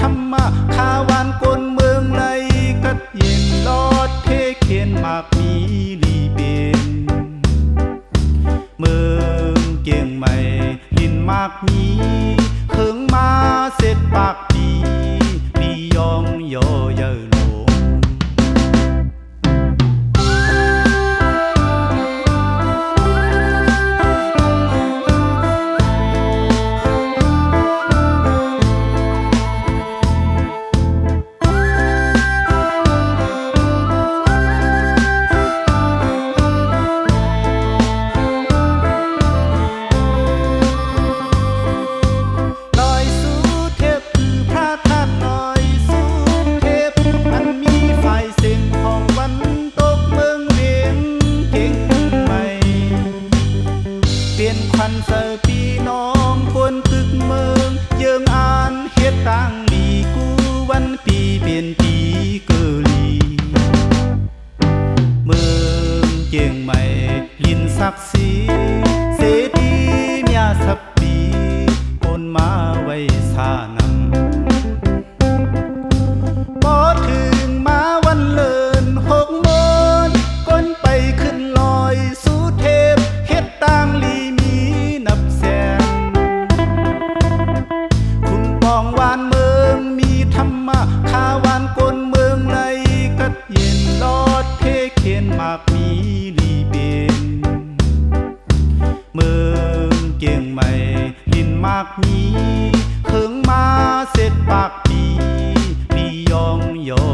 ธรรมะข้าวันกลเมืองไหลกัดเย็นลอดเทเขียนมากมีลีเป็นเมืองเกียงใหม่ลินมากมีเคิงมาเสร็จปากปีลียองยอเยอะลงพันเสปีน้องคนตึกเมืองเยิงอ่านเฮ็ดตั้งลีกูวันปีเปลี่ยนปีเกอลีเมืองเกียงใหม่ลินศักดิ์ศรีเสดีเมียสับปีคนมาไว้สานำพอถึงมาวันเลิน6 โมงก้นไปขึ้นลอยสู่เทพเฮ็ดตั้งลีวานเมืองมีธรรมะข้าวานกลเมืองไหลกัดเย็นลอดเทเขียนมากมีลีเป็นเมืองเกียงใหม่ลินมากมีเคิงมาเสร็จปากปีลียองยอ